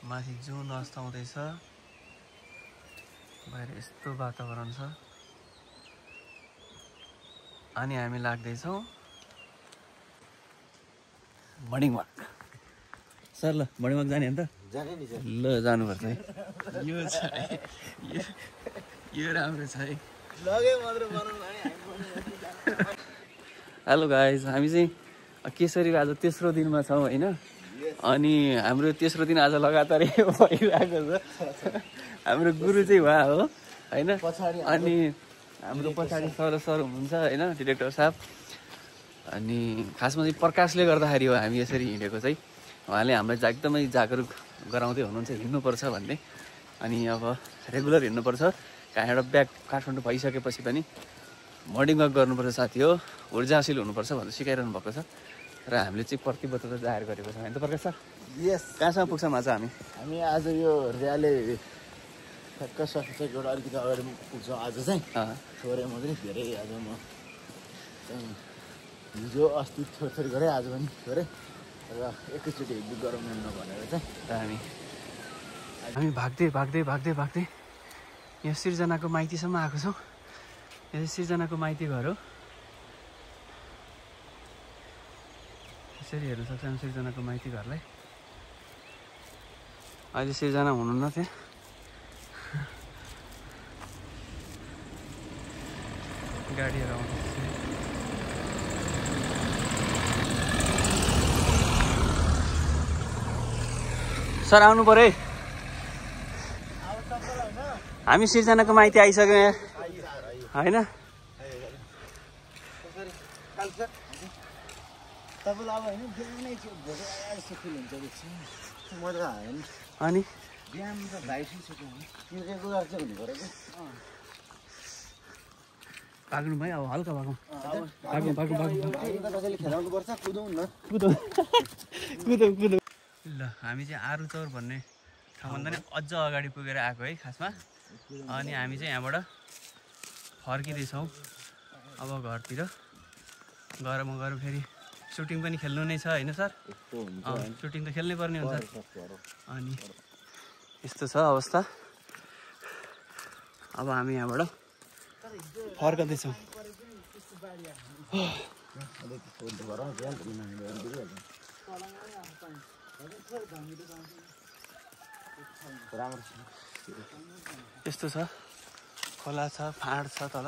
माथि जुन अस्ताउँदैछ बाहिर यस्तो वातावरण छ अनि हामी लाग्दैछौँ मर्निङ वाक सर ल मर्निङ वाक जाने अन्त जाने नि सर ल जानुपर्छ है यो छ यो राम्रो छ है लगे मात्र बनाउनु हेलो गाइज हामी चाहिँ केसरीको आज तेस्रो दिनमा छौँ होइन अनि हाम्रो तेस्रो दिन आज लगातार भइरहेको छ हाम्रो गुरु चाहिँ उहाँ हो होइन अनि हाम्रो पछाडि सर हुनुहुन्छ होइन डिरेक्टर साहब अनि खासमा चाहिँ प्रकाशले गर्दाखेरि हो हामी यसरी हिँडेको चाहिँ उहाँले हामीलाई एकदमै जागरुक गराउँदै हुनुहुन्छ हिँड्नुपर्छ भन्ने अनि अब रेगुलर हिँड्नुपर्छ कहाँबाट ब्याक काठमाडौँ भइसकेपछि पनि मर्निङ वाक गर्नुपर्छ साथी हो ऊर्जाशील हुनुपर्छ भनेर सिकाइरहनु भएको छ र हामीले चाहिँ प्रतिबद्धता जाहेर गरेको छौँ होइन त प्रकाश सर यस कहाँसम्म पुग्छौँ आज हामी आज यो र्याली ठ्याक्क सकिसकेबाट अलिकति अगाडि पुग्छौँ आज चाहिँ थोरै मात्रै धेरै आज म हिजो अस्ति थोरै गरेँ आज पनि थोरै र एकैचोटि हिँड्नु गरौँ न भनेर चाहिँ हामी भाग्दै यहाँ सिर्जनाको माइतीसम्म आएको छौँ यो सिर्जनाको माइती घर हो यसरी हेर्न सक्छ हामी सिर्जनाको माइती घरलाई अहिले सिर्जना हुनुहुन्न त्यहाँ गाडीहरू आउँदैछ सर आउनु पर्यो है हामी सिर्जनाको माइती आइसक्यौँ यहाँ होइन अनि भाग्नु भयो अब हल्का भागौँ कुदौँ ल हामी चाहिँ आरुचौर भन्ने ठाउँभन्दा नि अझ अगाडि पुगेर आएको है खासमा अनि हामी चाहिँ यहाँबाट फर्किँदैछौँ अब घरतिर गएर फेरि सुटिङ पनि खेल्नु नै छ होइन सर सुटिङ त खेल्नै पर्ने हुन्छ अनि यस्तो छ अवस्था अब हामी यहाँबाट फर्कँदैछौँ यस्तो छ खोला छ फाँड छ तल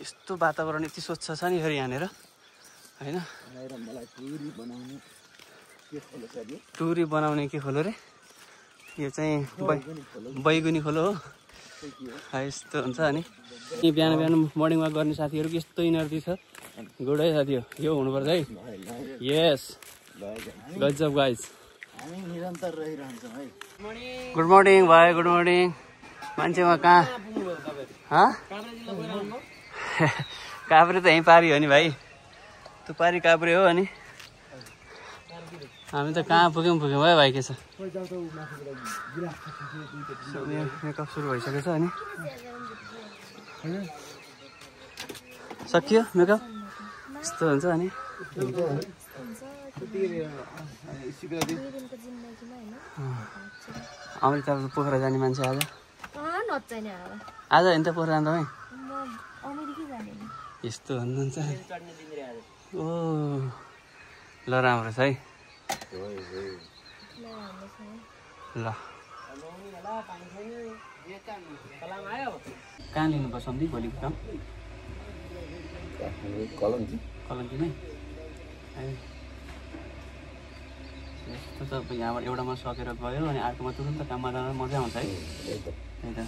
यस्तो वातावरण यति स्वच्छ छ नि फेरि यहाँनिर होइन टुरी बनाउने के खोलो रे यो चाहिँ बैगुनी खोलो हो यस्तो हुन्छ अनि बिहान मर्निङ वाक गर्ने साथीहरूको यस्तो इनर्जी छ गुडै साथी हो यो हुनुपर्छ है यस गजब गाइज हामी निरन्तर रहिरहन्छौँ है गुड मर्निङ भाइ गुड मर्निङ मान्छेमा कहाँ काभ्रे त यहीँ पारी हो नि भाइ त्यो पारी काभ्रे हो अनि हामी त कहाँ पुग्यौँ है भाइ के छ मेकअप सुरु भइसकेको छ अनि सकियो मेकअप यस्तो हुन्छ अनि अमृता पोखरा जाने मान्छे आज होइन त पोखरा जाँदा है यस्तो भन्नुहुन्छ ओ ल राम्रो छ है ल कहाँ लिनुपर्छ अन्त भोलिको काम कलङ्कीमै यस्तो त यहाँबाट एउटामा सकेर गयो अनि अर्कोमा तुरुन्त काममा जाँदा मजा आउँछ है त्यही त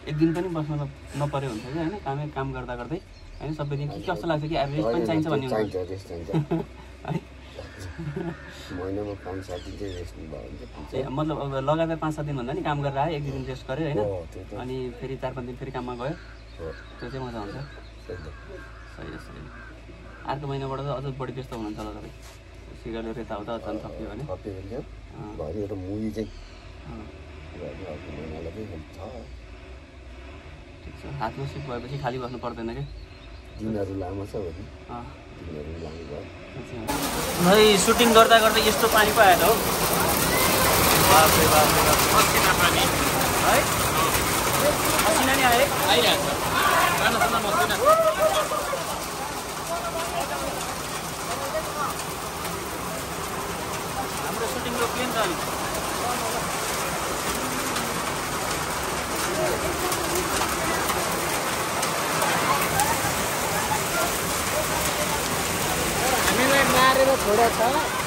एक दिन पनि बस्नु नपऱ्यो हुन्छ कि होइन काम गर्दा गर्दै होइन सबै दिन के कस्तो लाग्छ कि एभरेज पनि चाहिन्छ भन्ने हुन्छ मतलब अब लगातार 5-7 दिन भन्दा नि काम गरेर आयो 1-2 दिन रेस्ट गऱ्यो होइन अनि फेरि 4-5 दिन फेरि काममा गयो त्यो चाहिँ मजा आउँछ सही अर्को महिनाबाट चाहिँ अझ बढी व्यस्त हुनुहुन्छ होला तपाईँ सिरियलहरू यताउता झन् सक्यो भने घरि एउटा मुभी चाहिँ ठिक छ हातमा सिप भएपछि खाली बस्नु पर्दैन क्या दिनहरू लामो छ भने दिनहरू लामो भयो है सुटिङ गर्दा गर्दा यस्तो पानी पो आएन हौ बाफ्रे बाफ्रे मसिना पानी है मसिना नि आए आइहाल्छ सानो मसिना हाम्रो सुटिङ रोकियो नि त अलिक हामीलाई मारेर छोडेको छ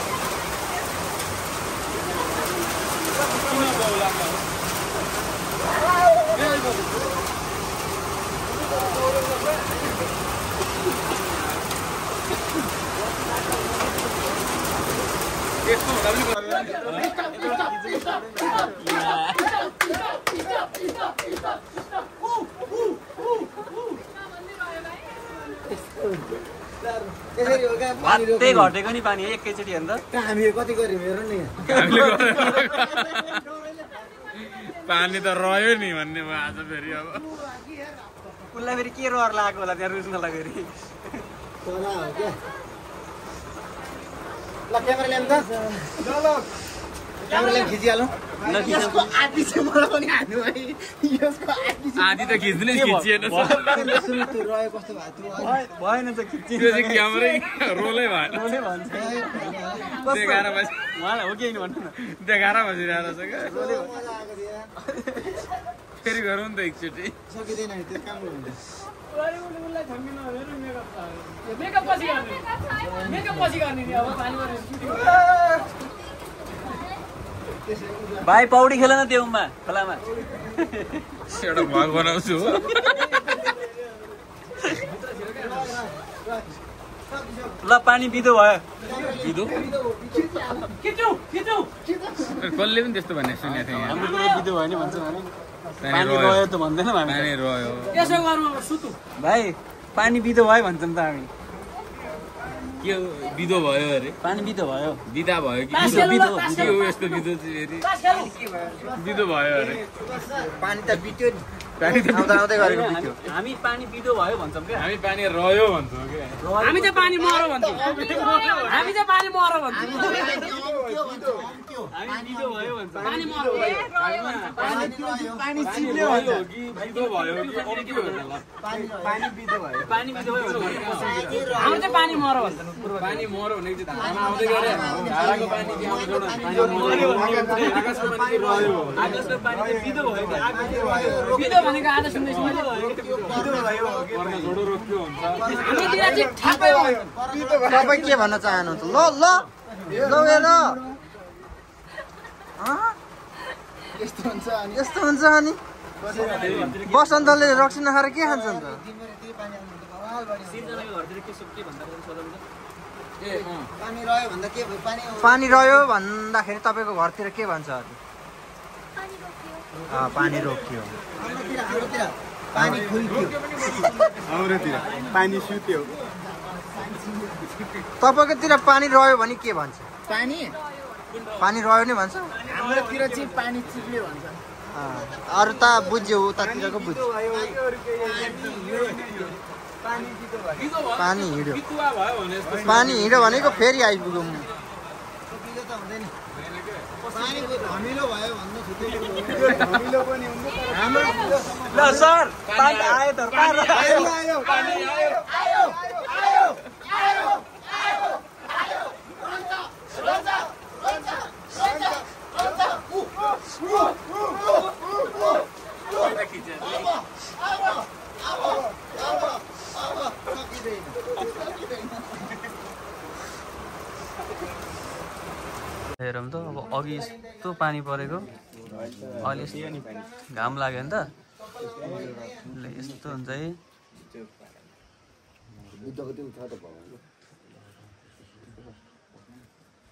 मात्रै घटेको नि पानी एकैचोटि अन्त हामी कति गर्यौँ हेर नि पानी त रह्यो नि भन्ने भयो आज फेरि अब उसलाई फेरि के रहर लागेको होला त्यहाँ रुच्नलाई फेरि चला हो क्या ल क्यामेरा ल्याउँ त क्यामेरा ल्याउँ खिचिहालौँ यसको आदि चाहिँ मलाई पनि हान्नु है यसको आदि आधी त खिच्नै खिचिएन सुरु त्यो रह्यो कस्तो भएको थियो भएन त खिच्ने त्यो चाहिँ क्यामेरै रोलै भएन रोलै भन्छ देखाएर बस उहाँलाई हो कि होइन भन्नु न देखाएर बसिरहेको छ क्या मजा आएको थियो फेरि गरौँ नि त एकचोटि सकिँदैन त्यो काम हुन्छ भाइ पौडी खेल न त्यो उमा खोलामा एउटा भग बनाउँछु हो ल पानी बिदो भयो बिदो कसले पनि त्यस्तो भन्ने सुनेको थिएँ हाम्रो कुरो बिदो भयो नि भन्छौँ हामी पानी रह्यो त भन्दैनौँ हामी पानी रह्यो भाइ पानी बिदो भयो भन्छौँ त हामी के बिदो भयो अरे पानी बिदो भयो बिदा भयो कि बिदो के हो यस्तो बिदो चाहिँ फेरि बिदो भयो अरे पानी त बित्यो नि पानी त आउँदा आउँदै गरेको बित्यो हामी पानी बिदो भयो भन्छौँ क्या हामी पानी रह्यो भन्छौँ क्या हामी चाहिँ पानी मरो भन्छौँ हामी चाहिँ पानी मरो भन्छौँ हामी बिदो भयो भन्छौँ पानी मरो पानी चिप्ल्यो भन्छ कि बिदो भयो कि अम्क्यो होला पानी बित्यो भयो पानी बिदो भयो हामी चाहिँ पानी मरो भन्छौँ पानी मरो भनेको चाहिँ धारमा आउँदै गरे धाराको पानी कि आउँछ आकाशको पानी रह्यो आकाशको पानी चाहिँ बिदो भयो बिदो भनेको आज सुन्दैछु मैले पर्न जोडो रोक्यो हुन्छ हाम्रोतिर चाहिँ ठ्याक्कै भयो तपाईँ के भन्न चाहनुहुन्छ ल ल ल यस्तो हुन्छ अनि बसन्तले रक्सी नखाएर के खान्छ अन्त पानी रह्यो भन्दाखेरि तपाईँको घरतिर के भन्छ अरे पानी रोकियो हाम्रोतिर पानी सुत्यो तपाईँकोतिर पानी रह्यो भने के भन्छ पानी रह्यो नि भन्छ हाम्रोतिर चाहिँ पानी चिप्ल्यो भन्छ अरू त बुझ्यो उतातिरको बुझ्यो पानी हिँड्यो भनेको फेरि आइपुग्यो ल सर पानी आयो त हेरौँ त अब अघि यस्तो पानी परेको अहिले घाम लाग्यो नि त यस्तो हुन्छ है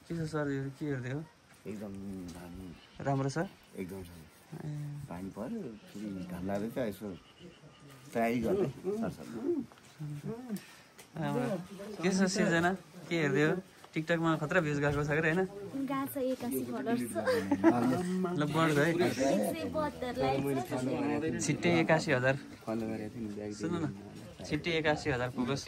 के छ सर यो के हेर्दै हो एकदम राम्रो छ एकदम पानी पर्यो फेरि घाम लाग्दैछ यसो तयारी गर्दै के छ सिर्जना के हेर्दै हो टिकटकमा खतरा भ्युज गएको छ कि होइन ल बढ्छ है छिट्टै 81,000 सुन्नु न छिट्टै 81,000 पुगोस्